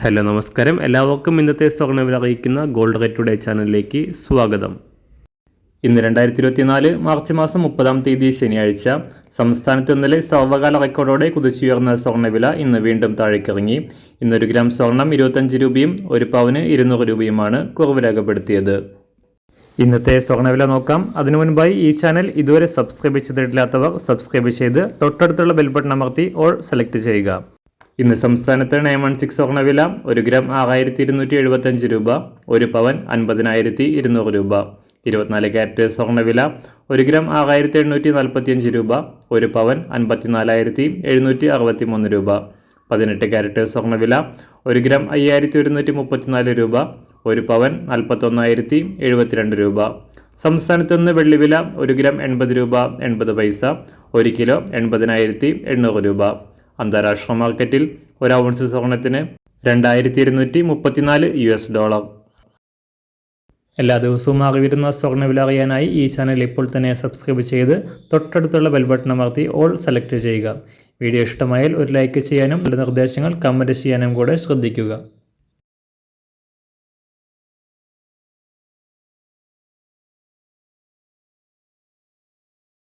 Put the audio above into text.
Hello നമസ്കാരം, എല്ലാവർക്കും ഇന്നത്തെ സ്വർണ്ണവില അറിയിക്കുന്ന ഗോൾഡ് റേറ്റ് ടുഡേ ചാനലിലേക്ക് സ്വാഗതം. ഇന്ന് 2024 മാർച്ച് മാസം 30-ാം തീയതി ശനിയാഴ്ച. സംസ്ഥാനത്ത് ഇന്നലെ സർവ്വകാല റെക്കോർഡോടെ കുതിച്ചുയർന്ന സ്വർണ്ണവില ഇന്ന് വീണ്ടും താഴേക്കിറങ്ങി. ഇന്ന് 1 ഗ്രാം സ്വർണം 25 രൂപയും 1 പവന് 200 രൂപയുമാണ് കുറവ് രേഖപ്പെടുത്തിയത്. ഇന്നത്തെ സ്വർണ്ണവില നോക്കാം. അതിനു മുൻപായി ഈ ചാനൽ ഇതുവരെ സബ്സ്ക്രൈബ് ചെയ്തിട്ടില്ലാത്തവർ സബ്സ്ക്രൈബ് ചെയ്ത് തൊട്ടടുത്തുള്ള ബെൽ ബട്ടൺ അമർത്തി ഓൾ സെലക്ട് ചെയ്യുക. ഇന്ന് സംസ്ഥാനത്ത് 916 സ്വർണ്ണവില 1 ഗ്രാം 6275 രൂപ, 1 പവൻ 50,200 രൂപ. 24 ക്യാരറ്റ് സ്വർണ്ണവില 1 ഗ്രാം 6845 രൂപ, 1 പവൻ 54,763 രൂപ. 18 ക്യാരറ്റ് സ്വർണ്ണവില 1 ഗ്രാം 5134 രൂപ, 1 പവൻ 41,072 രൂപ. സംസ്ഥാനത്ത് നിന്ന് വെള്ളിവില 1 ഗ്രാം 80 രൂപ 80 പൈസ, 1 കിലോ 80,800 രൂപ. അന്താരാഷ്ട്ര മാർക്കറ്റിൽ 1 ഔൺസ് സ്വർണത്തിന് $2,234. എല്ലാ ദിവസവും അറിവിരുന്ന സ്വർണ്ണവില അറിയാനായി ഈ ചാനൽ ഇപ്പോൾ തന്നെ സബ്സ്ക്രൈബ് ചെയ്ത് തൊട്ടടുത്തുള്ള ബെൽ ബട്ടൺ അമർത്തി ഓൾ സെലക്ട് ചെയ്യുക. വീഡിയോ ഇഷ്ടമായാൽ ഒരു ലൈക്ക് ചെയ്യാനും നല്ല നിർദ്ദേശങ്ങൾ കമൻറ്റ് ചെയ്യാനും കൂടെ ശ്രദ്ധിക്കുക.